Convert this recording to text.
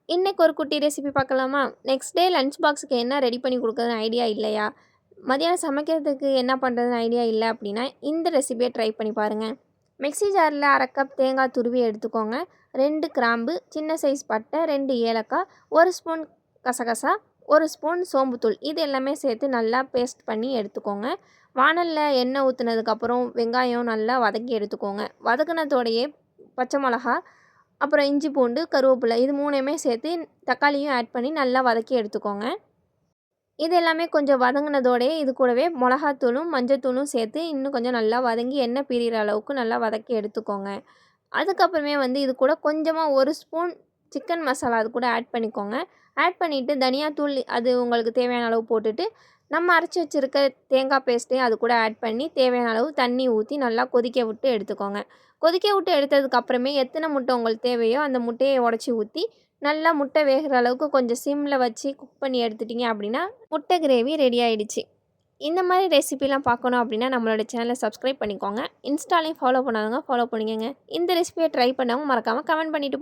இன்னைக்கு ஒரு குட்டி ரெசிபி பார்க்கலாமா? நெக்ஸ்ட் டே லஞ்ச் பாக்ஸுக்கு என்ன ரெடி பண்ணி குடுக்குறதுன்னு ஐடியா இல்லையா? மதியானம் சமைக்கிறதுக்கு என்ன பண்ணுறதுன்னு ஐடியா இல்ல அப்படின்னா, இந்த ரெசிபிய ட்ரை பண்ணி பாருங்க. மிக்ஸி ஜாரில் 1/2 கப் தேங்காய் துருவி எடுத்துக்கோங்க. 2 கிராம்பு, சின்ன சைஸ் பட்டை, 2 ஏலக்காய், 1 ஸ்பூன் கசகசா, 1 ஸ்பூன் சோம்புத்தூள் இது எல்லாமே சேர்த்து நல்லா பேஸ்ட் பண்ணி எடுத்துக்கோங்க. வாணல்ல எண்ணெய் ஊற்றுனதுக்கப்புறம் வெங்காயம் நல்லா வதக்கி எடுத்துக்கோங்க. வதக்குனதோடையே பச்சை மிளகா, அப்புறம் இஞ்சி பூண்டு கருவேப்பிலை இது 3யுமே சேர்த்து தக்காளியும் ஆட் பண்ணி நல்லா வதக்கி எடுத்துக்கோங்க. இது எல்லாமே கொஞ்சம் வதங்கினதோடயே இது கூடவே மிளகாத்தூளும் மஞ்சத்தூளும் சேர்த்து இன்னும் கொஞ்சம் நல்லா வதங்கி எண்ணெய் பிரிகிற அளவுக்கு நல்லா வதக்கி எடுத்துக்கோங்க. அதுக்கப்புறமே இது கூட கொஞ்சமாக 1 ஸ்பூன் சிக்கன் மசாலா அது கூட ஆட் பண்ணிக்கோங்க. ஆட் பண்ணிவிட்டு தனியாத்தூள் அது உங்களுக்கு தேவையான அளவு போட்டுட்டு, நம்ம அரைச்சி வச்சுருக்க தேங்காய் பேஸ்ட்டையும் அது கூட ஆட் பண்ணி தேவையான அளவு தண்ணி ஊற்றி நல்லா கொதிக்க விட்டு எடுத்துக்கோங்க. கொதிக்க விட்டு எடுத்ததுக்கப்புறமே எத்தனை முட்டை உங்களுக்கு தேவையோ அந்த முட்டையை உடச்சி ஊற்றி நல்லா முட்டை வேகிற அளவுக்கு கொஞ்சம் சிம்மில் வச்சு குக் பண்ணி எடுத்துட்டிங்க அப்படின்னா முட்டை கிரேவி ரெடி ஆகிடுச்சு. இந்த மாதிரி ரெசிபிலாம் பார்க்கணும் அப்படின்னா நம்மளோட சேனலை சப்ஸ்கிரைப் பண்ணிக்கோங்க. இன்ஸ்டாலையும் ஃபாலோ பண்ணாதவங்க ஃபாலோ பண்ணிக்கோங்க. இந்த ரெசிபியை ட்ரை பண்ணவங்க மறக்காமல் கமெண்ட் பண்ணிவிட்டு